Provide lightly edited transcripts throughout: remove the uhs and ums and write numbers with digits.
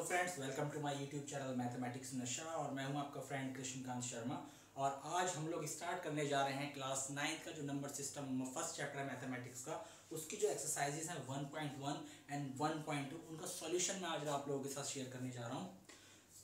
Friends, welcome to my YouTube channel mathematics नशा और मैं हूं आपका फ्रेंड कृष्णकांत शर्मा। और आज हम लोग स्टार्ट करने जा रहे हैं क्लास 9 का जो नंबर सिस्टम फर्स्ट चैप्टर है मैथमेटिक्स का, उसकी जो एक्सरसाइजेस हैं 1.1 एंड 1.2 उनका सॉल्यूशन मैं आज आप लोगों के साथ शेयर करने जा रहा हूं।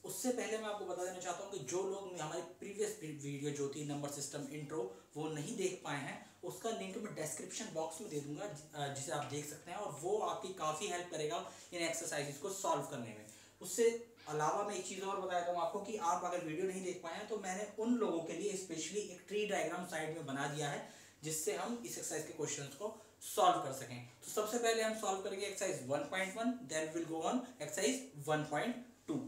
उससे पहले मैं आपको बता देना चाहता हूं कि जो लोग हमारी प्रीवियस वीडियो जो थी नंबर सिस्टम इंट्रो वो नहीं देख पाए हैं, उसका लिंक मैं डिस्क्रिप्शन बॉक्स में दे दूंगा, जिसे आप देख सकते हैं और वो आपकी काफ़ी हेल्प करेगा इन एक्सरसाइजेस को सॉल्व करने में। उससे अलावा मैं एक चीज़ और बता देता हूँ आपको कि आप अगर वीडियो नहीं देख पाए हैं तो मैंने उन लोगों के लिए स्पेशली एक ट्री डायग्राम साइड में बना दिया है, जिससे हम इस एक्सरसाइज के क्वेश्चंस को सॉल्व कर सकें। तो सबसे पहले हम सॉल्व करेंगे exercise 1.1, then will go on exercise 1.2।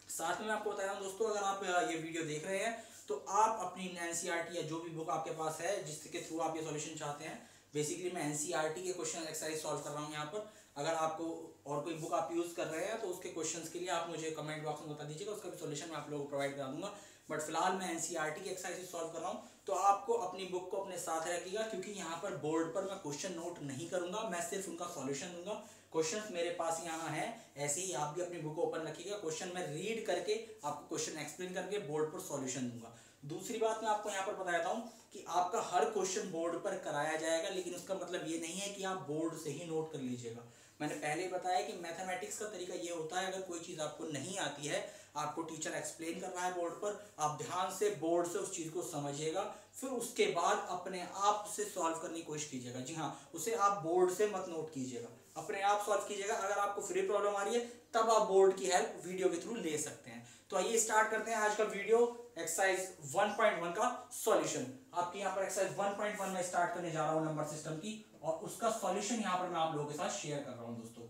साथ में मैं आपको बता रहा हूँ दोस्तों, अगर आप ये वीडियो देख रहे हैं तो आप अपनी एनसीईआरटी या जो भी बुक आपके पास है जिसके थ्रू आप ये सॉल्यूशन चाहते हैं, बेसिकली मैं एनसीईआरटी के क्वेश्चन एक्सरसाइज सॉल्व कर रहा हूँ यहाँ पर। अगर आपको और कोई बुक आप यूज़ कर रहे हैं तो उसके क्वेश्चंस के लिए आप मुझे कमेंट बॉक्स में बता दीजिएगा, उसका भी सॉल्यूशन मैं आप लोगों को प्रोवाइड करा दूंगा। बट फिलहाल मैं एनसीईआरटी की एक्सरसाइज सॉल्व कर रहा हूँ, तो आपको अपनी बुक को अपने साथ रखिएगा, क्योंकि यहाँ पर बोर्ड पर मैं क्वेश्चन नोट नहीं करूंगा, मैं सिर्फ उनका सॉल्यूशन दूंगा। क्वेश्चंस मेरे पास यहाँ है, ऐसे ही आप भी अपनी बुक ओपन रखिएगा। क्वेश्चन मैं रीड करके आपको क्वेश्चन एक्सप्लेन करके बोर्ड पर सॉल्यूशन दूंगा। दूसरी बात मैं आपको यहाँ पर बता देता हूँ कि आपका हर क्वेश्चन बोर्ड पर कराया जाएगा, लेकिन उसका मतलब ये नहीं है कि आप बोर्ड से ही नोट कर लीजिएगा। मैंने पहले ही बताया कि मैथमेटिक्स का तरीका ये होता है, अगर कोई चीज़ आपको नहीं आती है, आपको टीचर एक्सप्लेन कर रहा है बोर्ड पर, आप ध्यान से बोर्ड से उस चीज़ को समझिएगा, फिर उसके बाद अपने आप से सॉल्व करने की कोशिश कीजिएगा। जी हाँ, उसे आप बोर्ड से मत नोट कीजिएगा, अपने आप सॉल्व कीजिएगा। अगर आपको फिर प्रॉब्लम आ रही है तब आप बोर्ड की हेल्प वीडियो के थ्रू ले सकते हैं। तो आइए स्टार्ट करते हैं आज का वीडियो, एक्सरसाइज 1.1 का सॉल्यूशन। आपके यहाँ पर एक्सरसाइज 1.1 में स्टार्ट करने जा रहा हूँ नंबर सिस्टम की, और उसका सॉल्यूशन यहाँ पर मैं आप लोगों के साथ शेयर कर रहा हूँ दोस्तों।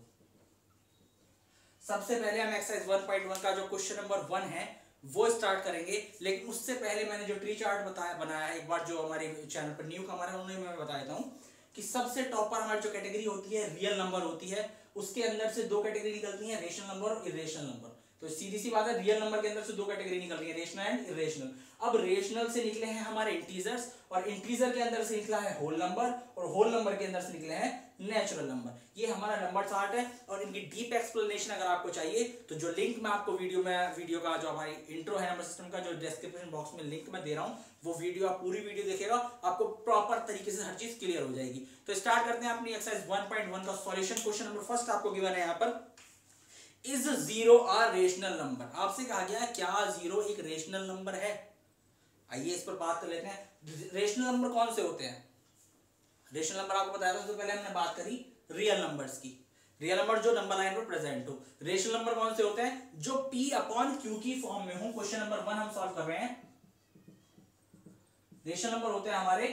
सबसे पहले हम एक्सरसाइज 1.1 का जो क्वेश्चन नंबर 1 है वो स्टार्ट करेंगे, लेकिन उससे पहले मैंने जो ट्री चार्ट बनाया है, एक बार जो हमारे चैनल पर न्यू कमर है उन्हें मैं बता देता हूँ कि सबसे टॉप पर हमारी जो कैटेगरी होती है रियल नंबर होती है, उसके अंदर से दो कैटेगरी निकलती है, रेशनल नंबर और इरेशनल नंबर। तो सीधी सी बात है, रियल नंबर के अंदर से दो कैटेगरी निकल रही है, रेशनल एंड इरेशनल। अब रेशनल से निकले हैं हमारे इंटीजर्स, और इंटीजर के अंदर से निकला है होल नंबर, और होल नंबर के अंदर से निकले हैं नेचुरल नंबर। ये हमारा नंबर चार्ट है, और इनकी डीप एक्सप्लेनेशन अगर आपको चाहिए तो जो लिंक मैं आपको वीडियो का जो हमारी इंट्रो है नंबर सिस्टम का, जो डिस्क्रिप्शन बॉक्स में लिंक मैं दे रहा हूँ, वो वीडियो आप पूरी वीडियो देखिएगा, आपको प्रॉपर तरीके से हर चीज क्लियर हो जाएगी। तो स्टार्ट करते हैं अपनी एक्सरसाइज 1.1 का सॉल्यूशन। क्वेश्चन नंबर फर्स्ट आपको गिवन है यहाँ पर, इज 0 अ रेशनल नंबर। आपसे कहा गया है क्या 0 एक रेशनल नंबर है। आइए इस पर बात कर लेते हैं। रेशनल नंबर कौन से होते हैं? रेशनल नंबर आपको बताया था, तो पहले हमने बात करी रियल नंबर्स की। रियल नंबर जो नंबर लाइन पर प्रेजेंट हो। रेशनल नंबर कौन से होते हैं? जो P अपॉन Q की फॉर्म में हो। क्वेश्चन नंबर 1 हम सॉल्व कर रहे हैं। रेशनल नंबर होते हैं हमारे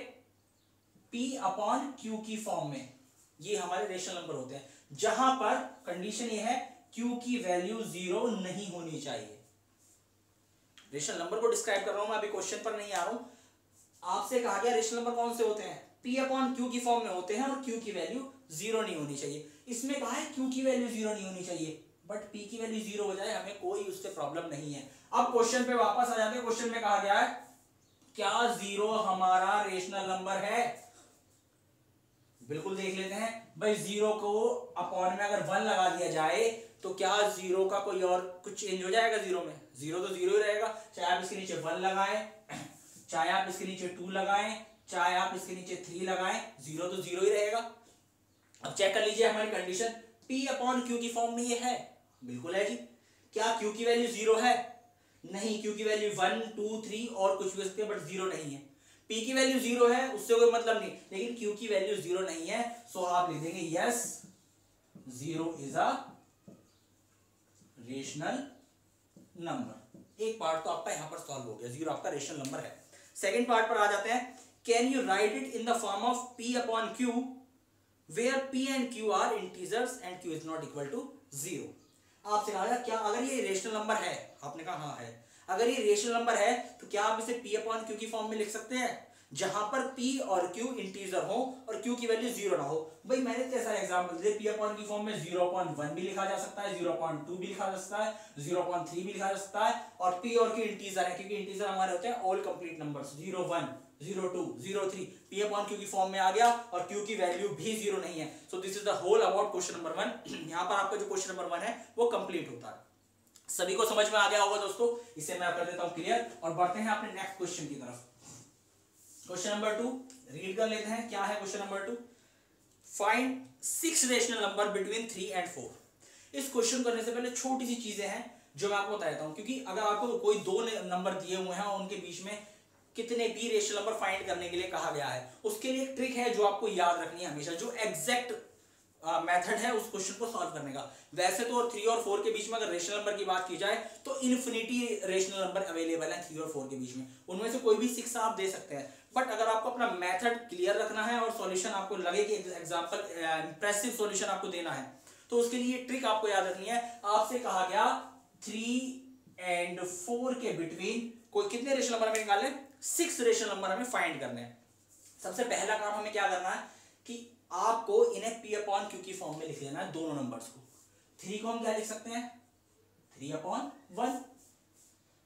P अपॉन Q की फॉर्म में, ये हमारे रेशनल नंबर होते हैं, जहां पर कंडीशन ये है Q की वैल्यू 0 नहीं होनी चाहिए। रेशनल नंबर को डिस्क्राइब कर रहा हूं मैं, अभी क्वेश्चन पर नहीं आ रहा हूं। आपसे कहा गया रेशनल नंबर कौन से होते हैं? P अपॉन Q की फॉर्म में होते हैं, और Q की वैल्यू 0 नहीं होनी चाहिए। इसमें कहा है Q की वैल्यू 0 नहीं होनी चाहिए, बट P की वैल्यू 0 हो जाए, हमें कोई उससे प्रॉब्लम नहीं है। अब क्वेश्चन पे वापस आ जाते हैं। क्वेश्चन में कहा गया है क्या 0 हमारा रेशनल नंबर है? बिल्कुल देख लेते हैं भाई। 0 को अपॉन में अगर 1 लगा दिया जाए तो क्या 0 का कोई और कुछ चेंज हो जाएगा? 0 में 0 तो 0 ही रहेगा, चाहे आप इसके नीचे 1 लगाएं, चाहे आप इसके नीचे 2 लगाएं, चाहे आप इसके नीचे 3 लगाएं, 0 तो 0 ही रहेगा। अब चेक कर लीजिए हमारी कंडीशन, P अपॉन Q की फॉर्म में ये है, बिल्कुल है जी। क्या Q की वैल्यू 0 है? नहीं, Q की वैल्यू 1 2 3 और कुछ भी हो सकती है, बट 0 नहीं है। P की वैल्यू 0 है, उससे कोई मतलब नहीं, लेकिन Q की वैल्यू 0 नहीं है, सो आप लिख देंगे yes 0 is a rational number. एक पार्ट तो आपका यहां पर सॉल्व हो गया, 0 आपका रेशनल नंबर है। सेकंड पार्ट पर आ जाते हैं। Can you write it in the form of P upon Q where P and Q are integers and Q is not equal to 0। आपसे कहा गया क्या अगर ये रेशनल नंबर है? आपने कहा हाँ है। अगर ये रेशनल नंबर है तो क्या आप इसे P अपॉन Q की फॉर्म में लिख सकते हैं, जहां पर P और Q इंटीजर हो और Q की वैल्यू 0 ना हो? भाई मैंने कैसा एग्जांपल दिया, P अपॉन की फॉर्म में 0.1 भी लिखा जा सकता है, 0.2 भी लिखा जा सकता है, 0.3 भी लिखा जा सकता है, और P और Q इंटीजर है, क्योंकि इंटीजर हमारे होते हैं all complete numbers, 0 1 0 2 0 3। P upon Q की फॉर्म में आ गया, और Q की वैल्यू भी 0 नहीं है। So this is the whole about question number 1। यहाँ पर आपका जो क्वेश्चन नंबर 1 है वो कंप्लीट होता है। सभी को समझ में आ गया होगा दोस्तों, इसे मैं कर देता हूं क्लियर और बढ़ते हैं अपने नेक्स्ट क्वेश्चन की तरफ। क्वेश्चन नंबर 2 रीड कर लेते हैं। क्या है question number 2? Find 6 rational number between 3 and 4। इस क्वेश्चन करने से पहले छोटी सी चीजें हैं जो मैं आपको बता देता हूं, क्योंकि अगर आपको कोई दो नंबर दिए हुए हैं और उनके बीच में कितने भी रेशनल नंबर फाइंड करने के लिए कहा गया है, उसके लिए एक ट्रिक है जो आपको याद रखनी है हमेशा, जो एग्जैक्ट मेथड है उस क्वेश्चन को सॉल्व करने का। वैसे तो 3 और 4 के बीच में अगर रेशनल नंबर की बात की जाए तो इन्फिनिटी रेशनल नंबर अवेलेबल है 3 और 4 के बीच में, उनमें से कोई भी 6 आप दे सकते हैं। बट अगर आपको अपना मेथड क्लियर रखना है और सॉल्यूशन आपको लगे कि एग्जांपल इंप्रेसिव सॉल्यूशन आपको देना है, तो उसके लिए ट्रिक आपको याद रखनी है। आपसे कहा गया 3 एंड 4 के बिटवीन कोई कितने रेशनल नंबर हमें निकालने, 6 रेशनल नंबर हमें फाइंड करने हैं। सबसे पहला काम हमें क्या करना है कि आपको इन्हें P अपॉन Q की फॉर्म में लिख लेना है दोनों नंबर्स को। 3 को हम क्या लिख सकते हैं, 3 अपॉन 1।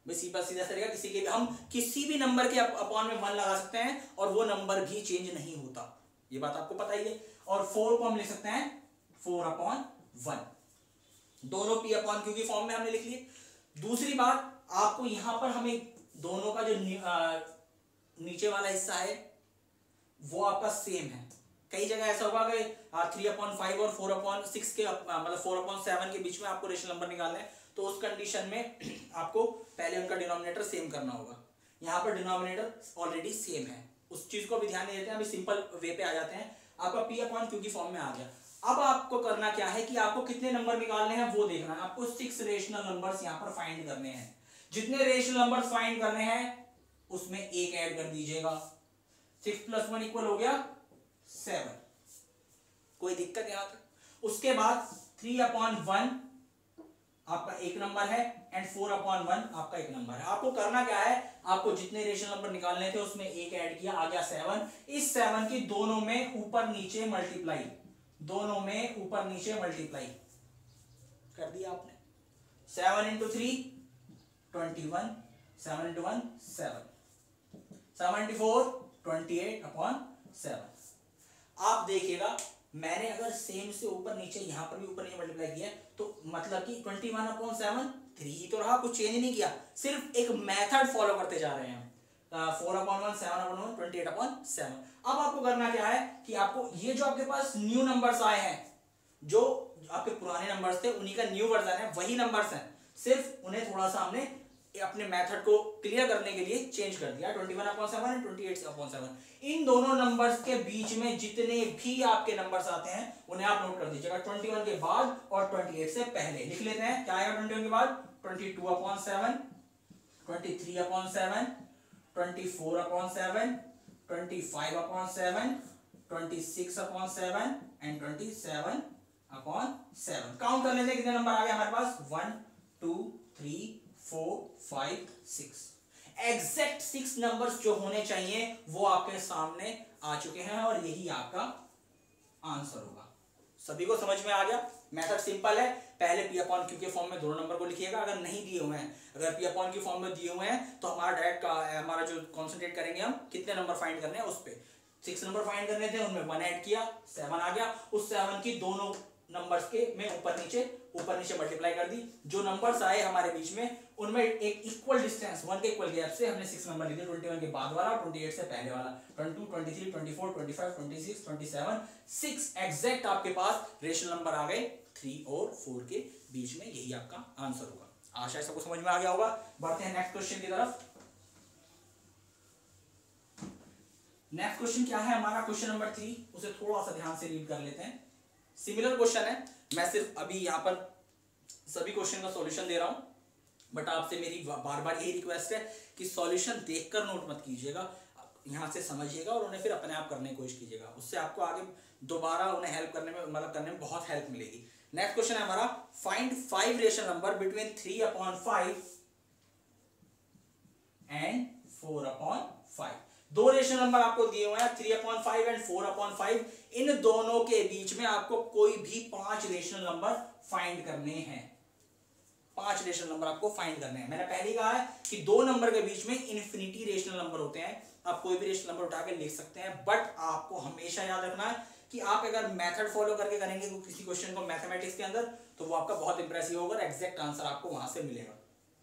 सीधा तरीका, हम किसी भी नंबर के अपॉन में 1 लगा सकते हैं और वो नंबर भी चेंज नहीं होता, ये बात आपको पता ही है। और 4 को हम लिख सकते हैं 4 अपॉन 1। दोनों P अपॉन Q की फॉर्म में हमने लिख लिए। दूसरी बात, आपको यहां पर हमें दोनों का जो नीचे वाला हिस्सा है वो आपका सेम है। कई जगह ऐसा होगा कि 3 अपॉन 5 और 4 अपॉन 6 के मतलब 4 अपॉन 7 के बीच में आपको रेशनल नंबर निकालना है, तो उस कंडीशन में आपको पहले उनका डिनोमिनेटर सेम करना होगा। यहाँ पर डिनोमिनेटर ऑलरेडी सेम है, उस चीज को भी ध्यान नहीं देते हैं, अभी सिंपल वे पे आ जाते हैं। आपका P अपॉन Q की फॉर्म में आ गया। अब आपको करना क्या है कि आपको कितने नंबर निकालने हैं वो देखना है। आपको 6 रेशनल नंबर्स यहाँ पर फाइंड करने हैं। जितने रेशनल नंबर्स फाइंड करने हैं उसमें एक ऐड कर दीजिएगा। 6 + 1 इक्वल हो गया 7। कोई दिक्कत यहां तक? उसके बाद 3 अपॉन 1 आपका एक नंबर है एंड 4 अपॉन 1 आपका एक नंबर है। आपको करना क्या है, आपको जितने रेशनल नंबर निकालने थे उसमें एक ऐड किया, आ गया 7। इस 7 की दोनों में ऊपर नीचे मल्टीप्लाई, दोनों में ऊपर नीचे मल्टीप्लाई कर दिया आपने। 7 × 3 21, 7 × 1 7, 74 28 अपॉन 7। आप देखिएगा मैंने अगर सेम से ऊपर नीचे यहां पर भी ऊपर नीचे मल्टीप्लाई किया तो मतलब कि 21 अपॉन 7 3 ही तो रहा, कुछ चेंज नहीं किया, सिर्फ एक मेथड फॉलो करते जा रहे हैं। 4 अपॉन 1 7 अपॉन 1 28 अपॉन 7। अब आपको करना क्या है कि आपको ये जो आपके पास न्यू नंबर्स आए हैं, जो आपके पुराने नंबर्स थे उन्हीं का न्यू वर्जन है, वही नंबर्स हैं, सिर्फ उन्हें थोड़ा सा हमने अपने मेथड को क्लियर करने के लिए चेंज कर दिया। 21 अपॉन 7 और 28 अपॉन 7। इन दोनों नंबर्स के बीच में जितने भी आपके नंबर्स आते हैं उन्हें आप नोट कर दीजिएगा। 21 के बाद और 28 से पहले लिख लेते हैं। क्या आएगा 21 के बाद? 22 upon 7, 23 upon 7, 24 upon 7, 25 upon 7, 26 upon 7 and 27 upon 7। Count कर लेते हैं कितने नंबर आ गए हमारे पास। 1 2 3 4 5 6। एग्जैक्ट 6 नंबर्स जो होने चाहिए वो आपके सामने आ चुके हैं और यही आपका आंसर होगा। सभी को समझ में आ गया? मेथड सिंपल है, पहले P अपॉन Q के फॉर्म में दोनों नंबर को लिखिएगा। अगर नहीं दिए हुए हैं, अगर P अपॉन Q फॉर्म में दिए हुए हैं तो हमारा डायरेक्ट हमारा जो कॉन्सेंट्रेट करेंगे हम कितने नंबर फाइंड करने हैं उस पे। 6 नंबर फाइंड करने थे, उनमें 1 ऐड किया, 7 आ गया। उस 7 की दोनों नंबर्स के में ऊपर नीचे मल्टीप्लाई कर दी। जो नंबर्स आए हमारे बीच में उनमें एक इक्वल डिस्टेंस 1 के इक्वल गैप से हमने 6 नंबर लिखे। 21 के बाद वाला, 28 से पहले वाला, 22 23 24 25 26 27 6 एग्जैक्ट आपके पास रेशनल नंबर आ गए 3 और 4 के बीच में। यही आपका आंसर होगा। आशा है सबको समझ में आ गया होगा। बढ़ते हैं नेक्स्ट क्वेश्चन की तरफ। नेक्स्ट क्वेश्चन क्या है हमारा? क्वेश्चन नंबर 3, उसे थोड़ा सा ध्यान से रीड कर लेते हैं। सिमिलर क्वेश्चन है, मैं सिर्फ अभी यहाँ पर सभी क्वेश्चन का सॉल्यूशन दे रहा हूं, बट आपसे मेरी बार बार यही रिक्वेस्ट है कि सॉल्यूशन देखकर नोट मत कीजिएगा, यहाँ से समझिएगा और उन्हें फिर अपने आप करने की कोशिश कीजिएगा। उससे आपको आगे दोबारा उन्हें हेल्प करने में करने में बहुत हेल्प मिलेगी। नेक्स्ट क्वेश्चन है हमारा, find 5 rational number between 3 upon 5 and 4 upon 5। 2 rational number आपको दिए हुए हैं 3 अपॉन 5 एंड 4 अपॉन 5। इन दोनों के बीच में आपको कोई भी 5 रेशनल नंबर फाइंड करने हैं। 5 रेशनल नंबर आपको फाइंड करने हैं। मैंने पहले कहा है कि 2 नंबर के बीच में इन्फिनिटी रेशनल नंबर होते हैं, आप कोई भी रेशनल नंबर उठा के लिख सकते हैं, बट आपको हमेशा याद रखना है कि आप अगर मेथड फॉलो करके करेंगे तो किसी क्वेश्चन को मैथमेटिक्स के अंदर, तो वो आपका बहुत इंप्रेसिव होगा और एग्जैक्ट आंसर आपको वहां से मिलेगा।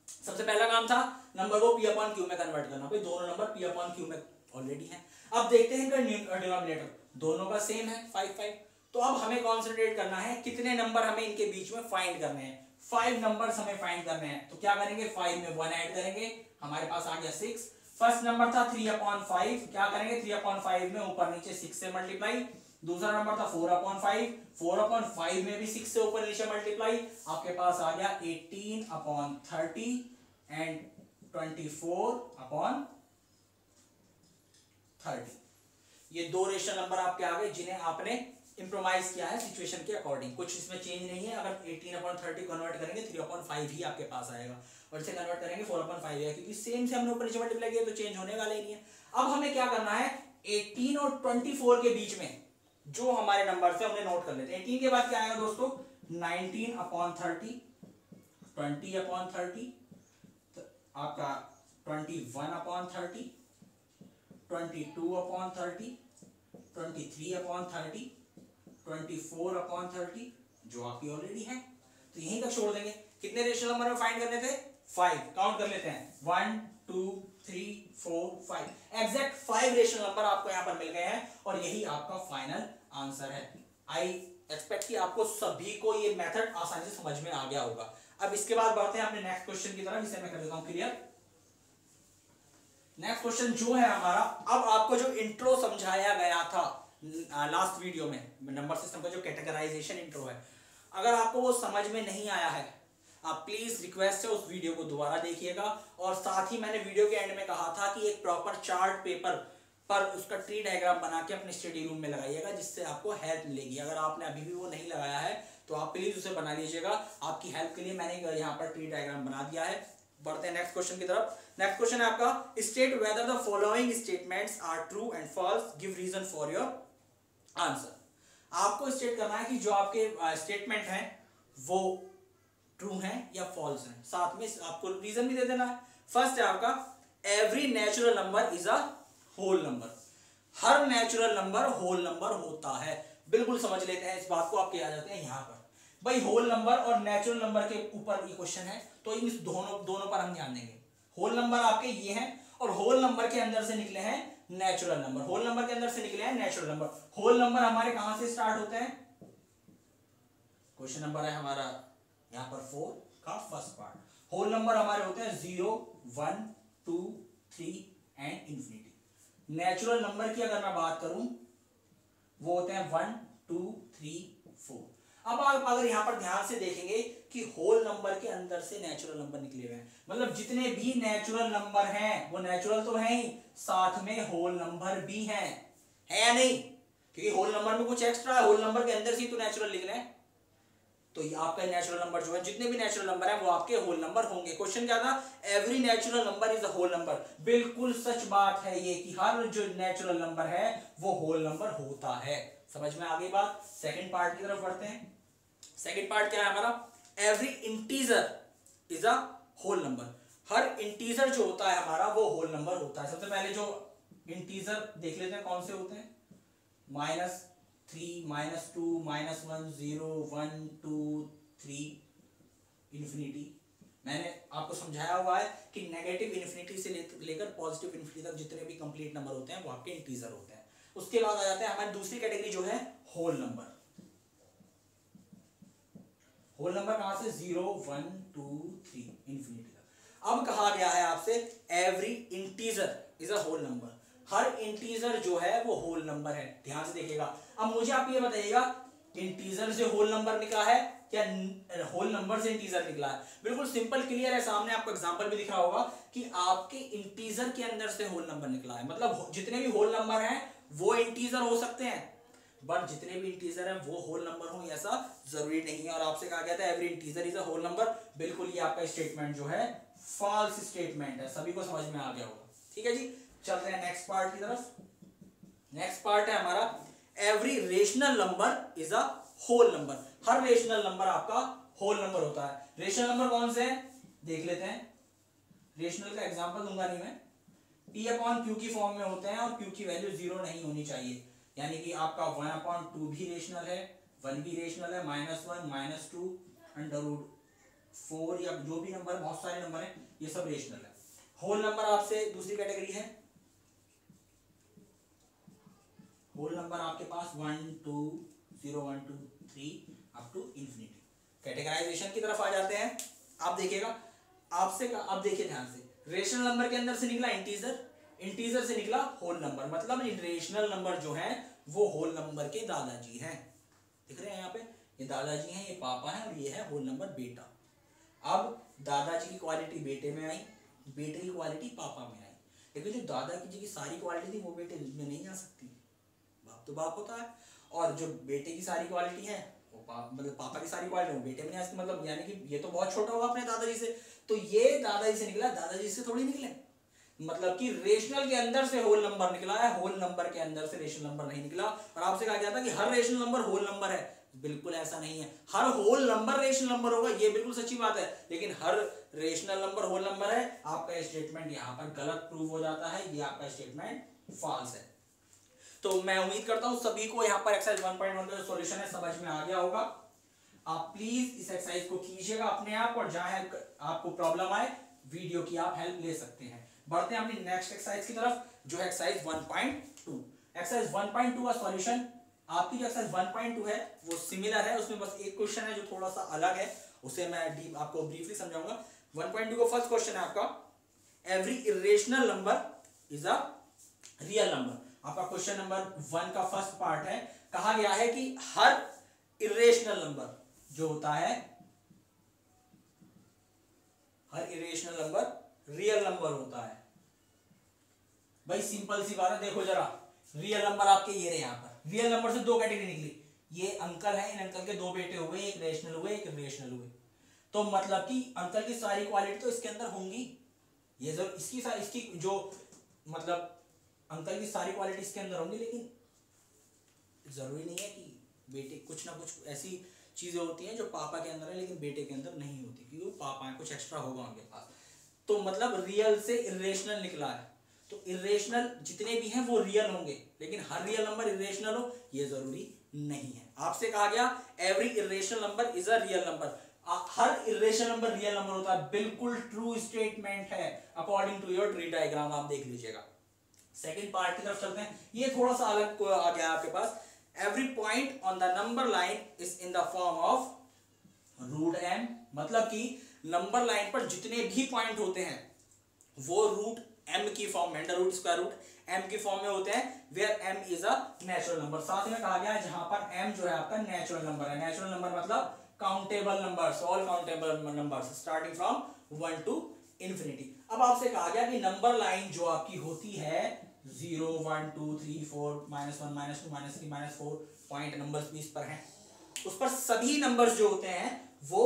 सबसे पहला काम था नंबर को p अपॉन q में कन्वर्ट करना, भाई दोनों नंबर p अपॉन q में ऑलरेडी है। अब देखते हैं इनका डिनोमिनेटर दोनों का सेम है 5 5, तो अब हमें कॉन्सेंट्रेट करना है कितने नंबर हमें इनके बीच में फाइंड करने हैं। 5 नंबर्स हमें फाइंड करने हैं, तो क्या करेंगे 5 में 1 ऐड करेंगे, हमारे पास आ गया 6। फर्स्ट नंबर था 3 अपॉन 5, क्या करेंगे 3 अपॉन 5 में ऊपर नीचे 6 से मल्टीप्लाई। दूसरा नंबर था 4 अपॉन 5, 4 अपॉन 5 में भी 6 से ऊपर नीचे मल्टीप्लाई, आपके पास आ गया 18 अपॉन 30 एंड 24 अपॉन 30। ये 2 रेशनल नंबर आपके आ गए जिन्हें आपने इंप्रोवाइज किया है सिचुएशन के अकॉर्डिंग, कुछ इसमें चेंज नहीं है। अगर 18 अपॉन 30 कन्वर्ट करेंगे 3 अपॉन 5 ही आपके पास आएगा, और इसे कन्वर्ट करेंगे 4 अपॉन 5 है, क्योंकि सेम से हमने ऊपर नीचे मल्टीप्लाई किया तो चेंज होने वाला ही नहीं है। अब हमें क्या करना है 18 और 24 के बीच में जो हमारे नंबर है उन्हें नोट कर लेते हैं। 18 के बाद क्या आएगा दोस्तों 19 अपॉन 30, 20 अपॉन 30, आपका 21 अपॉन 30, 22 अपॉन 30, 23 अपॉन 30, 24 अपॉन 30 जो आपकी ऑलरेडी है, तो यहीं तक छोड़ देंगे। कितने रेशनल नंबर में फाइंड करने थे 5, काउंट कर लेते हैं 1 2 3 4 5, एग्जैक्ट 5 रेशनल नंबर आपको यहां पर मिल गए हैं और यही आपका फाइनल आंसर है। आई एक्सपेक्ट कि आपको सभी को ये मेथड आसानी से समझ में आ गया होगा। अब इसके बाद बढ़ते हैं अपने नेक्स्ट क्वेश्चन की तरफ, इसे मैं कर देता हूं क्लियर। नेक्स्ट क्वेश्चन जो है हमारा, अब आपको जो इंट्रो समझाया गया था लास्ट वीडियो में नंबर सिस्टम का जो कैटेगराइजेशन इंट्रो है, अगर आपको वो समझ में नहीं आया है आप प्लीज रिक्वेस्ट है उस वीडियो को दोबारा देखिएगा। और साथ ही मैंने वीडियो के एंड में कहा था कि एक प्रॉपर चार्ट पेपर पर उसका ट्री डायग्राम बना के अपने स्टडी रूम में लगाइएगा, जिससे आपको हेल्प मिलेगी। अगर आपने अभी भी वो नहीं लगाया है तो आप प्लीज उसे बना लीजिएगा, आपकी हेल्प के लिए मैंने यहाँ पर ट्री डायग्राम बना दिया है। बढ़ते हैं नेक्स्ट क्वेश्चन की तरफ। नेक्स्ट क्वेश्चन है आपका state whether the following statements are true and false, give reason for your answer. आपको स्टेट करना है कि जो आपके स्टेटमेंट हैं वो ट्रू हैं या फॉल्स हैं, साथ में आपको रीजन भी दे देना है। फर्स्ट है आपका every natural number is a whole number, हर नेचुरल नंबर होल नंबर होता है। बिल्कुल समझ लेते हैं इस बात को, आपके आ जाते हैं यहां पर भाई होल नंबर और नेचुरल नंबर के ऊपर ये क्वेश्चन है, तो इन दोनों पर हम ध्यान देंगे। होल नंबर आपके ये हैं और होल नंबर के अंदर से निकले हैं नेचुरल नंबर, होल नंबर के अंदर से निकले हैं नेचुरल नंबर। होल नंबर हमारे कहां से स्टार्ट होते हैं, क्वेश्चन नंबर है हमारा यहां पर 4 का फर्स्ट पार्ट। होल नंबर हमारे होते हैं 0 1 2 3 एंड इंफिनिटी। नेचुरल नंबर की अगर मैं बात करूं वो होते हैं 1 2 3 4। अब आप अगर यहां पर ध्यान से देखेंगे कि होल नंबर के अंदर से नेचुरल नंबर निकले हुए हैं, मतलब जितने भी नेचुरल नंबर हैं वो नेचुरल तो है ही, साथ में होल नंबर भी हैं, है या नहीं? क्योंकि होल नंबर में कुछ एक्स्ट्रा है, होल नंबर के अंदर से ही तो नेचुरल निकले हैं, तो ये आपका नेचुरल नंबर जो है, जितने भी नेचुरल नंबर है वो आपके होल नंबर होंगे। क्वेश्चन क्या था, every natural number is a whole number. बिल्कुल सच बात है ये कि हर जो नेचुरल नंबर है वो होल नंबर होता है। समझ में आ गई बात। सेकंड पार्ट की तरफ बढ़ते हैं। सेकंड पार्ट क्या है हमारा, every integer is a whole number. हर इंटीजर जो होता है हमारा वो होल नंबर होता है। सबसे पहले जो इंटीजर देख लेते हैं कौन से होते हैं, -3 -2 -1 0 1 2 3 इंफिनिटी। मैंने आपको समझाया हुआ है कि नेगेटिव इंफिनिटी से लेकर पॉजिटिव इंफिनिटी तक जितने भी कंप्लीट नंबर होते हैं वो आपके इंटीजर होते हैं। उसके बाद आ जाते हैं हमारी दूसरी कैटेगरी जो है होल नंबर। होल नंबर कहां से, 0 1 2 3 इंफिनिटी तक। अब कहा गया है आपसे every integer is a whole number. हर इंटीजर जो है वो होल नंबर है। ध्यान से देखिएगा। अब मुझे आप ये बताइएगा इंटीजर से होल नंबर निकला है या होल नंबर से इंटीजर निकला है? बिल्कुल सिंपल क्लियर है, सामने आपको एग्जांपल भी दिख रहा होगा कि आपके इंटीजर के अंदर से होल नंबर निकला है। मतलब जितने भी होल नंबर हैं वो इंटीजर हो सकते हैं, बट जितने भी इंटीजर हैं वो होल नंबर हो ऐसा जरूरी नहीं है। और आपसे कहा गया था every integer is a whole number. बिल्कुल ये आपका स्टेटमेंट जो है फॉल्स स्टेटमेंट है। सभी को समझ में आ गया होगा। ठीक है जी, चलते हैं नेक्स्ट पार्ट की तरफ। नेक्स्ट पार्ट है हमारा every rational number is a whole number. हर रेशनल नंबर आपका होल नंबर होता है। रेशनल नंबर कौन से हैं देख लेते हैं। रेशनल का एग्जांपल दूंगा नहीं मैं। P अपॉन क्यू की फॉर्म में होते हैं और क्यू की वैल्यू 0 नहीं होनी चाहिए, यानी कि आपका 1 अपॉन 2 भी रेशनल है, 1 भी रेशनल है, -1 -2 √4 या जो भी नंबर, बहुत सारे नंबर हैं, ये सब रेशनल है। होल नंबर आपसे दूसरी कैटेगरी है। होल नंबर आपके पास 1 2 0 1 2 3 अप टू इंफिनिटी। कैटेगराइजेशन की तरफ आ जाते हैं। आप देखिएगा, आपसे अब देखिए ध्यान से, रेशनल नंबर के अंदर से निकला इंटीजर, इंटीजर से निकला होल नंबर, मतलब रेशनल नंबर जो है वो होल नंबर के दादाजी हैं। दिख रहे हैं यहाँ पे, ये दादाजी हैं, ये पापा हैं, और ये है होल नंबर बेटा। अब दादाजी की क्वालिटी बेटे में आई, बेटे की क्वालिटी पापा में आई, लेकिन जो दादाजी की सारी क्वालिटी थी वो बेटे में नहीं आ सकती। बाप तो बाप होता है, और जो बेटे की सारी क्वालिटी है वो मतलब पापा की सारी क्वालिटी वो बेटे में नहीं आ सकती। मतलब यानी कि ये तो बहुत छोटा होगा अपने दादाजी से, तो ये दादाजी से निकला, दादाजी से थोड़ी निकले। मतलब कि रेशनल के अंदर से होल नंबर निकला है, होल नंबर के अंदर से रेशनल नंबर नहीं निकला। और आपसे कहा गया था कि हर रेशनल नंबर होल नंबर है, बिल्कुल ऐसा नहीं है। हर होल नंबर रेशनल नंबर होगा, ये बिल्कुल सच्ची बात है, लेकिन हर रेशनल नंबर होल नंबर है, आपका स्टेटमेंट यहाँ पर गलत प्रूव हो जाता है, ये आपका स्टेटमेंट फॉल्स है। तो मैं उम्मीद करता हूं सभी को यहाँ पर एक्सरसाइज 1.1 का जो सॉल्यूशन है समझ में आ गया होगा। आप प्लीज इस एक्सरसाइज को कीजिएगा अपने आप, और जहां आपको प्रॉब्लम आए वीडियो की आप हेल्प ले सकते हैं। बढ़ते हैं अपनी नेक्स्ट एक्सरसाइज की तरफ, जो है एक्सरसाइज 1.2। एक्सरसाइज 1.2 का सॉल्यूशन, आपकी जो एक्सरसाइज 1.2 है वो सिमिलर है, उसमें बस एक क्वेश्चन है जो थोड़ा सा अलग है, उसे मैं आपको ब्रीफली समझाऊंगा। 1.2 का फर्स्ट क्वेश्चन है आपका, every irrational number is a real number. आपका क्वेश्चन नंबर 1 का फर्स्ट पार्ट है, कहा गया है कि हर इरेशनल नंबर जो होता है, हर इरेशनल नंबर रियल नंबर होता है। भाई सिंपल सी बात है, देखो जरा, रियल नंबर आपके ये रहे, यहां पर रियल नंबर से दो कैटेगरी निकली, ये अंकल है, इन अंकल के दो बेटे हुए, एक रेशनल हुए एक इरेशनल हुए, तो मतलब कि अंकल की सारी क्वालिटी तो इसके अंदर होंगी, ये जो इसकी जो मतलब अंकल की सारी क्वालिटी इसके अंदर होंगी, लेकिन जरूरी नहीं है कि बेटे, कुछ ना कुछ ऐसी चीजें होती हैं जो पापा के अंदर है लेकिन बेटे के अंदर नहीं होती, क्योंकि वो पापा है, कुछ एक्स्ट्रा होगा उनके पास। तो मतलब रियल से इरेशनल निकला है, तो इरेशनल जितने भी हैं वो रियल होंगे, लेकिन हर रियल नंबर इरेशनल हो ये जरूरी नहीं है। आपसे कहा गया every irrational number is a real number, हर इरेशनल नंबर रियल नंबर होता है, बिल्कुल ट्रू स्टेटमेंट है according to your tree diagram, आप देख लीजिएगा। सेकेंड पार्ट की तरफ चलते हैं, ये थोड़ा सा अलग आ गया आपके पास। Every point on the number line is in the form of root m, मतलब कि नंबर लाइन पर जितने भी पॉइंट होते हैं वो रूट m की फॉर्म में, under root square root m की फॉर्म में होते हैं, where m is a natural number. साथ में कहा गया है जहां पर m जो है आपका नेचुरल नंबर है, नेचुरल नंबर मतलब countable numbers, all countable numbers starting from 1 to infinity. अब आपसे कहा गया कि नंबर लाइन जो आपकी होती है 0 1 2 3 4 -1 -2 -3 -4 पॉइंट नंबर्स भी इस पर हैं, उस पर सभी नंबर्स जो होते हैं वो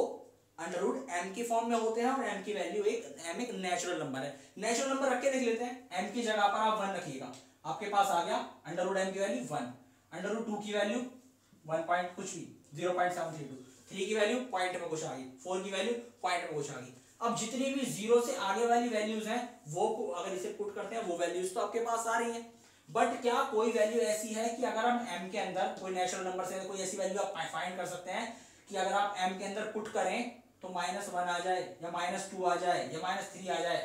अंडर रूट m की फॉर्म में होते हैं, और m की वैल्यू m एक नेचुरल नंबर है। नेचुरल नंबर रख के देख लेते हैं, m की जगह पर आप 1 रखिएगा, आपके पास आ गया अंडर रूट m की वैल्यू 1, अंडर रूट 2 की वैल्यू 1 पॉइंट कुछ भी 0.732, 3 की वैल्यू पॉइंट में कुछ आ गई, 4 की वैल्यू पॉइंट में कुछ आ गई। अब जितनी भी जीरो से आगे वाली वैल्यूज हैं वो अगर इसे पुट करते हैं वो वैल्यूज तो आपके पास आ रही हैं, बट क्या कोई वैल्यू ऐसी है कि अगर हम m के अंदर कोई नेचुरल नंबर से कोई ऐसी वैल्यू आप फाइंड कर सकते हैं कि अगर आप m के अंदर पुट करें तो -1 आ जाए या -2 आ जाए या -3 आ जाए?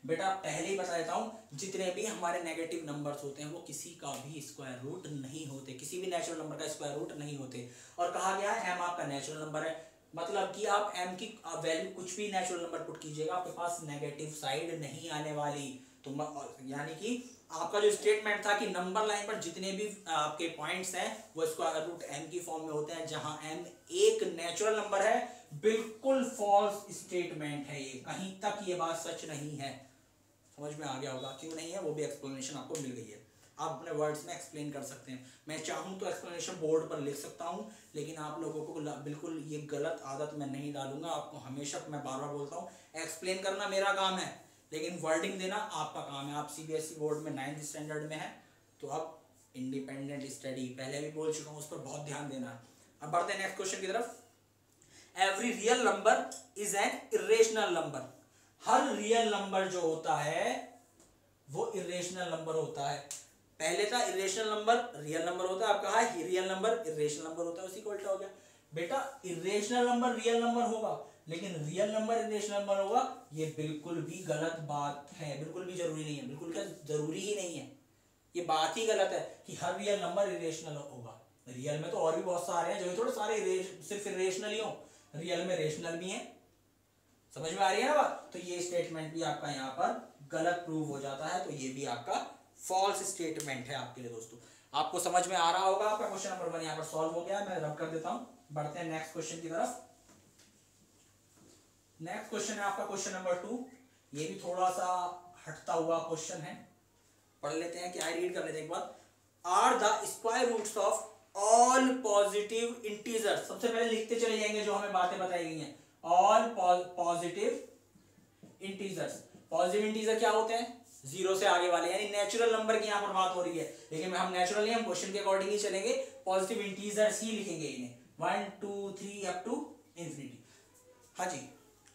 बेटा पहले ही बता देता हूं, जितने भी हमारे नेगेटिव नंबर्स होते हैं वो किसी का भी स्क्वायर रूट नहीं होते, किसी भी नेचुरल नंबर का स्क्वायर रूट नहीं होते। और कहा गया है m आपका नेचुरल नंबर है, मतलब कि आप m की वैल्यू कुछ भी नेचुरल नंबर पुट कीजिएगा आपके पास नेगेटिव साइड नहीं आने वाली। तो यानी कि आपका जो स्टेटमेंट था कि नंबर लाइन पर जितने भी आपके पॉइंट्स हैं वो स्क्वायर रूट m की फॉर्म में होते हैं, जहां m एक नेचुरल नंबर है, बिल्कुल फॉल्स स्टेटमेंट है ये, कहीं तक ये बात सच नहीं है। समझ में आ गया होगा, क्यों नहीं है वो भी एक्सप्लेनेशन आपको मिल गई है, आप अपने वर्ड्स में एक्सप्लेन कर सकते हैं। मैं चाहूँ तो एक्सप्लेनेशन बोर्ड पर लिख सकता हूँ, लेकिन आप लोगों को बिल्कुल ये गलत आदत मैं नहीं डालूंगा। आपको हमेशा मैं बार बार बोलता हूँ, एक्सप्लेन करना मेरा काम है, लेकिन वर्डिंग देना आपका काम है। आप CBSE बोर्ड में 9th स्टैंडर्ड में है, तो अब इंडिपेंडेंट स्टडी पहले भी बोल चुका हूँ, उस पर बहुत ध्यान देना है। अब बढ़ते हैं नेक्स्ट क्वेश्चन की तरफ। Every real number is an irrational number. Her real number जो होता है वो इरेशनल नंबर होता है। पहले था इरेशनल नंबर रियल नंबर होता है, अब कहा है रियल नंबर इरेशनल नंबर होता है, उसी को उल्टा हो गया। बेटा इरेशनल नंबर रियल नंबर होगा लेकिन रियल नंबर इरेशनल नंबर होगा, ये बिल्कुल भी गलत बात है, बिल्कुल भी जरूरी नहीं है, बिल्कुल क्या जरूरी ही नहीं है, ये बात ही गलत है कि हर रियल नंबर इरेशनल होगा। रियल में तो और भी बहुत सारे हैं, जो थोड़े सारे सिर्फ इरेशनल ही हो, रियल में रेशनल भी है। समझ में आ रही है ना बात? तो ये स्टेटमेंट भी आपका यहाँ पर गलत प्रूव हो जाता है, तो ये भी आपका फॉल्स स्टेटमेंट है आपके लिए दोस्तों। आपको समझ में आ रहा होगा, आपका क्वेश्चन नंबर 1 यहाँ पर सॉल्व हो गया। मैं रब कर देता हूं, बढ़ते हैं नेक्स्ट क्वेश्चन की तरफ। नेक्स्ट क्वेश्चन है आपका क्वेश्चन नंबर 2। ये भी थोड़ा सा हटता हुआ क्वेश्चन है, पढ़ लेते हैं, क्या रीड कर लेते हैं एक बार। Are the square roots of all positive integers, सबसे पहले लिखते चले जाएंगे जो हमें बातें बताई गई हैं। All positive integers, positive integer क्या होते हैं? जीरो से आगे वाले, यानी नेचुरल नंबर की यहाँ पर बात हो रही है, लेकिन हम नेचुरली हम क्वेश्चन के अकॉर्डिंग ही चलेंगे, पॉजिटिव इंटीजर्स ही लिखेंगे इन्हें, 1 2 3 अप टू इंफिनिटी। हाँ जी,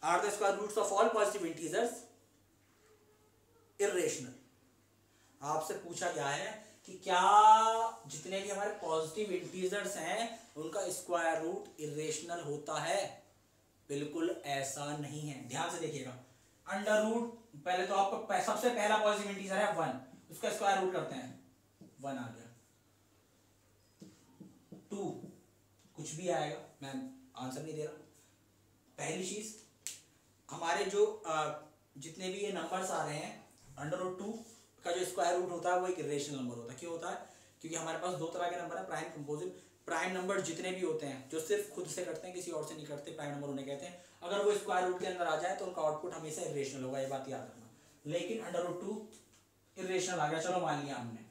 are the square roots of all positive integers irrational. आपसे पूछा गया है कि क्या जितने भी हमारे पॉजिटिव इंटीजर्स हैं उनका स्क्वायर रूट इरेशनल होता है? बिल्कुल ऐसा नहीं है, ध्यान से देखिएगा। अंडर रूट, पहले तो आपको सबसे पहला पॉजिटिव इंटीजर है 1, उसका स्क्वायर रूट करते हैं, 1 आ गया। 2 कुछ भी आएगा, मैं आंसर नहीं दे रहा। पहली चीज, हमारे जो जितने भी ये नंबर्स आ रहे हैं, अंडर रूट 2 का जो स्क्वायर रूट होता है वो एक इरेशनल नंबर होता है। क्यों होता है? क्योंकि हमारे पास दो तरह के नंबर है, प्राइम कंपोजिट। प्राइम नंबर जितने भी होते हैं जो सिर्फ खुद से करते हैं, किसी और से नहीं करते, प्राइम नंबर उन्हें कहते हैं। अगर वो स्क्वायर रूट के अंदर आ जाए तो उनका आउटपुट हमेशा इरेशनल होगा, ये बात याद रखना। लेकिन अंडर रूट 2 इरेशनल आ गया, चलो मान लिया हमने,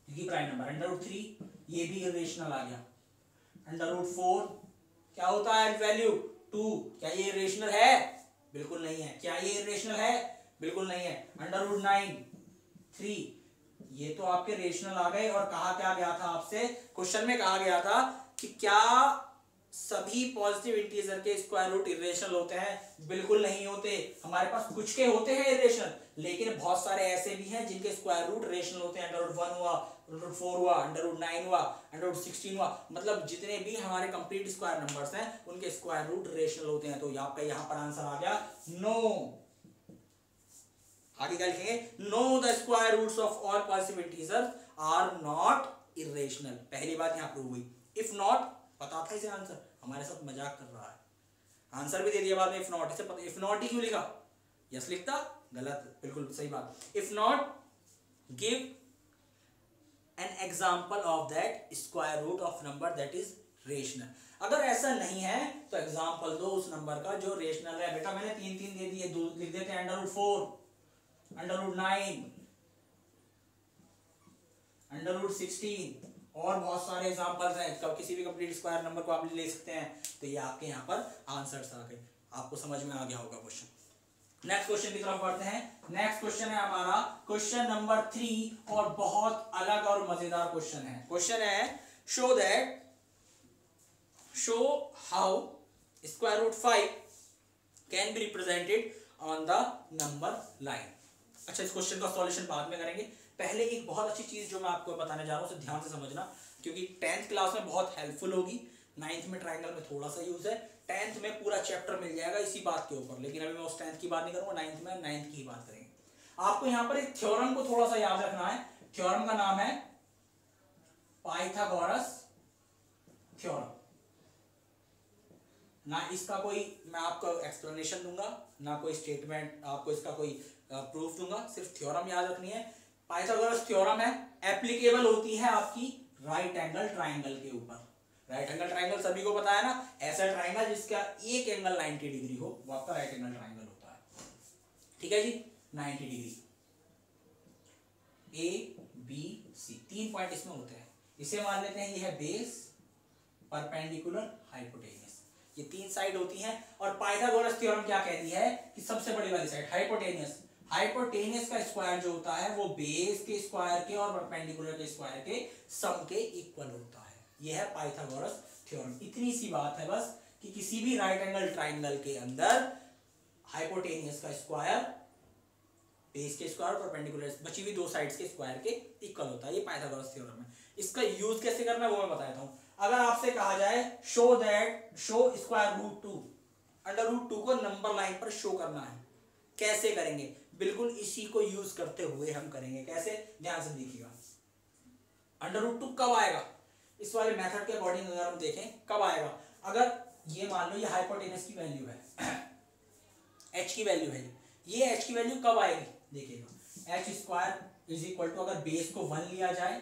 क्योंकि प्राइम नंबर। अंडर रूट 3 ये भी इरेशनल आ गया। अंडर रूट 4 क्या होता है? वैल्यू 2, क्या ये इरेशनल है? बिल्कुल नहीं है। क्या ये इरेशनल है? बिल्कुल नहीं है। अंडर रूट 9 3, ये तो आपके रेशनल आ गए। और कहा क्या गया था आपसे, क्वेश्चन में कहा गया था कि क्या सभी पॉजिटिव इंटीजर के स्क्वायर रूट इरेशनल होते हैं? बिल्कुल नहीं होते। हमारे पास कुछ के होते हैं इरेशनल, लेकिन बहुत सारे ऐसे भी हैं जिनके स्क्वायर रूट रेशनल होते हैं। अंडर रूट 1 हुआ, अंडर रूट 4 हुआ, अंडर रूट 9 हुआ, अंडर रूट 16 हुआ, मतलब जितने भी हमारे कंप्लीट स्क्वायर नंबर्स हैं उनके स्क्वायर रूट रेशनल होते हैं। तो आपका यहाँ पर आंसर आ गया नो। आगे क्या लिखेंगे? No the square roots of all positive integers are not irrational. पहली बात यहाँ प्रूव हुई। इफ नॉट, पता था इसे आंसर, हमारे साथ मजाक कर रहा है। आंसर भी दे दिया बाद में, इफ नॉट। इसे पता, इफ नॉट ही क्यों लिखा? यस लिखता, गलत, बिल्कुल सही बात। If not, give an example of that square root of number that is rational. अगर ऐसा नहीं है तो एग्जाम्पल दो उस नंबर का जो रेशनल है। बेटा मैंने 3 दे दिए, 2 लिख देते हैं। Under root 4, under root 9, under root 16 और बहुत सारे एग्जांपल्स हैं। कब किसी भी कंप्लीट स्क्वायर नंबर को आप ले सकते हैं। तो ये आपके यहाँ पर आंसर्स आ गए, आपको समझ में आ गया होगा क्वेश्चन। नेक्स्ट क्वेश्चन की तरफ बढ़ते हैं। नेक्स्ट क्वेश्चन है हमारा क्वेश्चन नंबर 3 और बहुत अलग और मजेदार क्वेश्चन है। क्वेश्चन है show how square root 5 can be represented on the number line. अच्छा, इस क्वेश्चन का सॉल्यूशन बाद में करेंगे। पहले एक बहुत अच्छी चीज जो मैं आपको बताने जा रहा हूं उसे ध्यान से समझना, क्योंकि 10th क्लास में बहुत हेल्पफुल होगी। 9th में ट्रायंगल में थोड़ा सा यूज है, 10th में पूरा चैप्टर मिल जाएगा इसी बात के ऊपर। लेकिन अभी मैं उस 10th की बात नहीं करूंगा, 9th में 9th की ही बात करेंगे। आपको यहाँ पर एक थ्योरम को थोड़ा सा याद रखना है। थ्योरम का नाम है पाइथागोरस थ्योरम। ना इसका कोई मैं आपको एक्सप्लेनेशन दूंगा, ना कोई स्टेटमेंट आपको इसका कोई प्रूफ दूंगा, सिर्फ थ्योरम याद रखनी है। पाइथागोरस थ्योरम है, एप्लीकेबल होती है आपकी राइट एंगल ट्राइंगल के ऊपर। राइट एंगल ट्राइंगल सभी को पता है ना, ऐसा ट्राइंगल जिसका एक एंगल 90 डिग्री हो वो आपका राइट एंगल ट्राइंगल होता है। ठीक है जी, 90 degree. A B C 3 point इसमें होते हैं। इसे मान लेते हैं ये है बेस, परपेंडिकुलर, हाइपोटेन्यूस, ये 3 साइड होती हैं। और पाइथागोरस थ्योरम क्या कहती है कि सबसे बड़ी वाली साइड हाइपोटेन्यूस, हाइपोटेन्यूस का स्क्वायर जो होता है वो बेस के स्क्वायर के और परपेंडिकुलर के स्क्वायर के सम के इक्वल होता है। यह है पाइथागोरस थ्योरम। इतनी सी बात है बस कि किसी भी राइट एंगल ट्राइंगल के अंदर हाइपोटेनियस का स्क्वायर बेस के स्क्वायर परपेंडिकुलर बची हुई दो साइड्स के स्क्वायर के इक्वल होता है। ये पाइथागोरस थ्योरम है। इसका यूज कैसे करना है वो मैं बता देता हूं। अगर आपसे कहा जाए show square root two, under root two को नंबर लाइन पर शो करना है, कैसे करेंगे? बिल्कुल इसी को यूज करते हुए हम करेंगे। कैसे? ध्यान से देखिएगा। अंडर रूट टू कब आएगा? इस वाले मेथड के अकॉर्डिंग अगर हम देखें कब आएगा, अगर ये मान लो ये हाइपोटेनस की वैल्यू है h की वैल्यू है, ये h की वैल्यू कब आएगी? देखिएगा h square is equal to, अगर बेस को 1 लिया जाए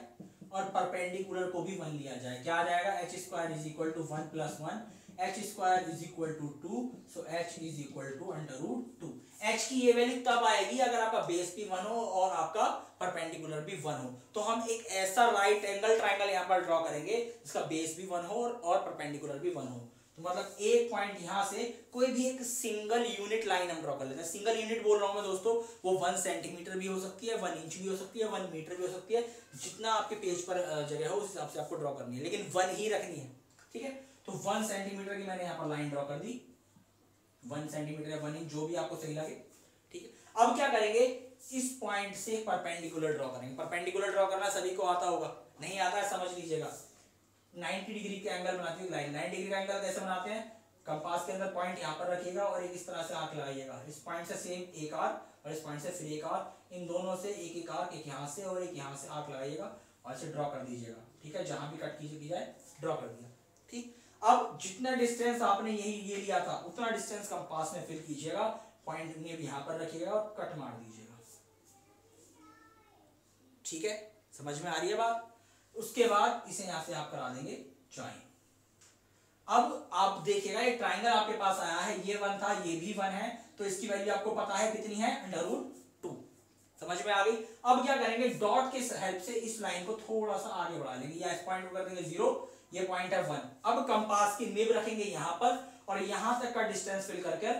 और परपेंडिकुलर को भी 1 लिया जाए, क्या आ जाएगा? h square is equal to 1 plus 1, h square is equal to 2, so h is equal to under root 2। h की ये वैल्यू तब आएगी अगर आपका बेस भी 1 हो और आपका परपेंडिकुलर भी 1 हो। तो हम एक ऐसा राइट एंगल ट्राइंगल यहाँ पर ड्रॉ करेंगे जिसका बेस भी 1 हो और परपेंडिकुलर भी 1 हो। तो मतलब एक पॉइंट यहाँ से कोई भी एक सिंगल यूनिट लाइन हम ड्रॉ कर लेते हैं। सिंगल यूनिट बोल रहा हूँ मैं दोस्तों, वो 1 सेंटीमीटर भी हो सकती है, 1 इंच भी हो सकती है, 1 मीटर भी हो सकती है, जितना आपके पेज पर जगह हो उस हिसाब से आपको ड्रॉ करनी है, लेकिन 1 ही रखनी है। ठीक है, तो 1 सेंटीमीटर की मैंने यहाँ पर लाइन ड्रॉ कर दी, 1 सेंटीमीटर या 1 इंच जो भी आपको सही लगे। ठीक है, अब क्या करेंगे? इस पॉइंट से परपेंडिकुलर ड्रॉ करेंगे। परपेंडिकुलर ड्रॉ करना सभी को आता होगा, नहीं आता है समझ लीजिएगा। 90 डिग्री के एंगल बनाती है लाइन। 90 डिग्री का एंगल कैसे बनाते हैं? कंपास के अंदर पॉइंट यहाँ पर रखिएगा और एक इस तरह से आर्क लगाइएगा। इस पॉइंट से सेम एक आर्क और इस पॉइंट से फिर एक आर्क, इन दोनों से एक एक आर्क, एक यहाँ से और एक यहाँ से आर्क लगाइएगा और इसे ड्रॉ कर दीजिएगा। ठीक है, जहां भी कट की जाए ड्रॉ कर दिया। ठीक, अब जितना डिस्टेंस आपने ये लिया था उतना डिस्टेंस कंपास में फिल कीजिएगा, पॉइंट में भी यहाँ पर रखिएगा और कट मार दीजिएगा। ठीक है, समझ में आ रही है बात? उसके बाद इसे यहां से आप करा देंगे ज्वाइन। अब आप देखिएगा ये ट्राइंगल आपके पास आया है, ये 1 था, ये भी 1 है, तो इसकी वैल्यू आपको पता है कितनी है? Under root 2। समझ में आ गई? अब क्या करेंगे? डॉट के हेल्प से इस लाइन को थोड़ा सा आगे बढ़ा लेंगे, या इस पॉइंट को कर देंगे 0, ये पॉइंट है 1। अब कंपास की निब रखेंगे यहां पर और यहां तक का डिस्टेंस फिल करके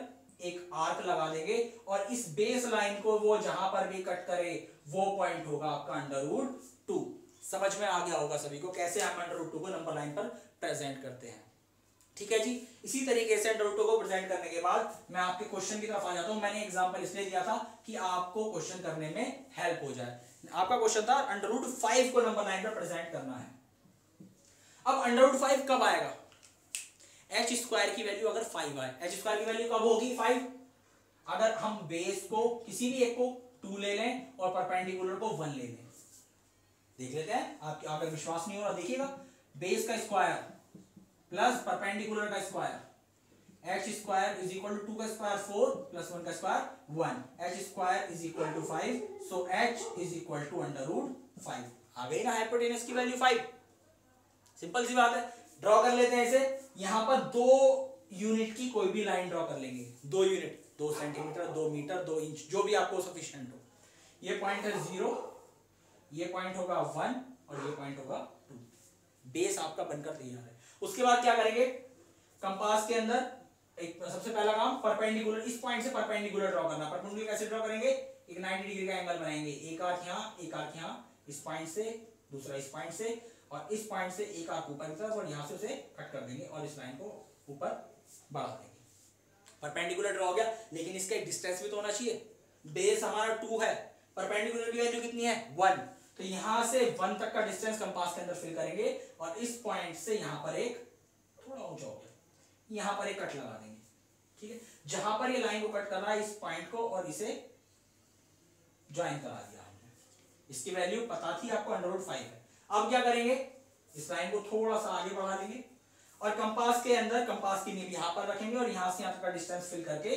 एक आर्क लगा देंगे और इस बेस लाइन को वो जहां पर भी कट करे वो पॉइंट होगा आपका अंडर रूट 2। समझ में आ गया होगा सभी को कैसे हम अंडर रूट 2 को नंबर लाइन पर प्रेजेंट करते हैं। ठीक है जी, इसी तरीके से अंडर रूट 2 को प्रेजेंट करने के बाद मैं आपके क्वेश्चन की तरफ आ जाता हूं। मैंने एग्जांपल इसलिए दिया था कि आपको क्वेश्चन करने में हेल्प हो जाए। आपका क्वेश्चन था अंडर रूट 5 को नंबर लाइन पर प्रेजेंट करना है। अब अंडर रूट 5 कब आएगा? h स्क्वायर की वैल्यू अगर 5 आए, h स्क्वायर की वैल्यू कब होगी? 5। अगर हम बेस को किसी भी एक को 2 ले लें और परपेंडिकुलर को 1 ले लें, देख लेते हैं। आपके अगर विश्वास नहीं हो रहा देखिएगा, बेस का स्क्वायर प्लस परपेंडिकुलर का square, h square is equal to 2 का स्क्वायर 4 प्लस 1 का square 1, h square is equal to 5, so h is equal to under root 5। आ गई ना हाइपोटेनस की वैल्यू 5? सिंपल सी बात है, ड्रॉ कर लेते हैं इसे। यहां पर 2 यूनिट की कोई भी लाइन ड्रॉ कर लेंगे, 2 यूनिट, 2 सेंटीमीटर, 2 मीटर, 2 इंच, जो भी आपको सफिशिएंट हो। ये पॉइंट है 0, ये पॉइंट होगा 1 और ये पॉइंट होगा 2। बेस आपका बनकर तैयार है। उसके बाद क्या करेंगे? कंपास के अंदर एक सबसे पहला काम परपेंडिकुलर, इस पॉइंट से परपेंडिकुलर ड्रॉ करना। परपेंडिकुलर कैसे ड्रॉ करेंगे? एक 90 डिग्री का एंगल बनाएंगे, एक आर्क यहां, एक आर्क यहां, इस पॉइंट से, दूसरा इस पॉइंट से और इस पॉइंट से एक आर्क ऊपर की तरफ और यहां से उसे कट कर देंगे और इस लाइन को ऊपर बढ़ा देंगे। परपेंडिकुलर ड्रॉ हो गया, लेकिन इसका एक डिस्टेंस भी तो होना चाहिए। बेस हमारा 2 है, परपेंडिकुलर की वैल्यू कितनी है? 1। तो यहां से 1 तक का डिस्टेंस कंपास के अंदर फिल करेंगे और इस पॉइंट से यहां पर एक थोड़ा ऊंचा हो गया, यहां पर एक कट लगा देंगे। ठीक है, जहां पर ये लाइन को कट कर रहा है इस पॉइंट को और इसे ज्वाइन करा दिया हमने। इसकी वैल्यू पता थी आपको, अंडर रूट 5 है। अब क्या करेंगे? इस लाइन को थोड़ा सा आगे बढ़ा देंगे और कंपास के अंदर कंपास की नीब यहां पर रखेंगे और यहां से यहां तक का डिस्टेंस फिल करके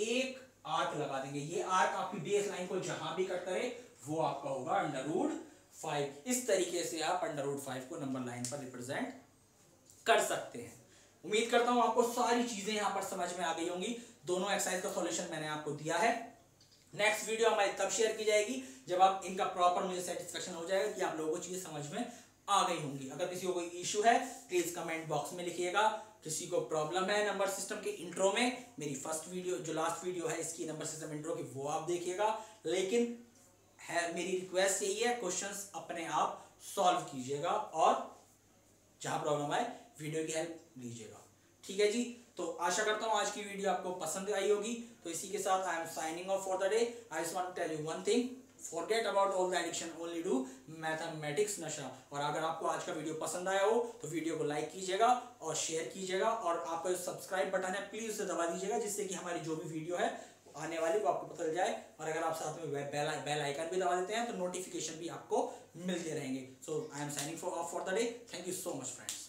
एक आर्क लगा देंगे। ये आर्क आपकी बेस लाइन को जहां भी कट करे वो आपका होगा अंडर रूट 5। इस तरीके से आप अंडर रूट 5 को नंबर लाइन पर रिप्रेजेंट कर सकते हैं। उम्मीद करता हूं आपको सारी चीजें यहां पर समझ में आ गई होंगी। दोनों एक्सरसाइज का सॉल्यूशन मैंने आपको दिया है। नेक्स्ट वीडियो हमारी तब शेयर की जाएगी जब आप इनका प्रॉपर मुझे सेटिस्फेक्शन हो जाएगा कि आप लोगों को चीजें समझ में आ गई होंगी। अगर किसी को कोई इशू है प्लीज कमेंट बॉक्स में लिखिएगा। किसी को प्रॉब्लम है नंबर सिस्टम के इंट्रो में, मेरी फर्स्ट वीडियो जो लास्ट वीडियो है इसकी नंबर सिस्टम इंट्रो की, वो आप देखिएगा। लेकिन है मेरी रिक्वेस्ट यही है, क्वेश्चंस अपने आप सॉल्व कीजिएगा और जहां प्रॉब्लम आए वीडियो की हेल्प लीजिएगा। ठीक है जी। तो आशा करता हूँ आज की वीडियो आपको पसंद आई होगी। तो इसी के साथ I am signing off for the day. I just want to tell you one thing, forget about all the addiction, only do mathematics नशा। और अगर आपको आज का वीडियो पसंद आया हो तो वीडियो को लाइक कीजिएगा और शेयर कीजिएगा, और आपका जो सब्सक्राइब बटन है प्लीज उसे दबा दीजिएगा, जिससे कि हमारी जो भी वीडियो है आने वाली को आपको पता चल जाए। और अगर आप साथ में बेल आइकन भी दबा देते हैं तो नोटिफिकेशन भी आपको मिलते रहेंगे। So I am signing for the day. Thank you so much friends.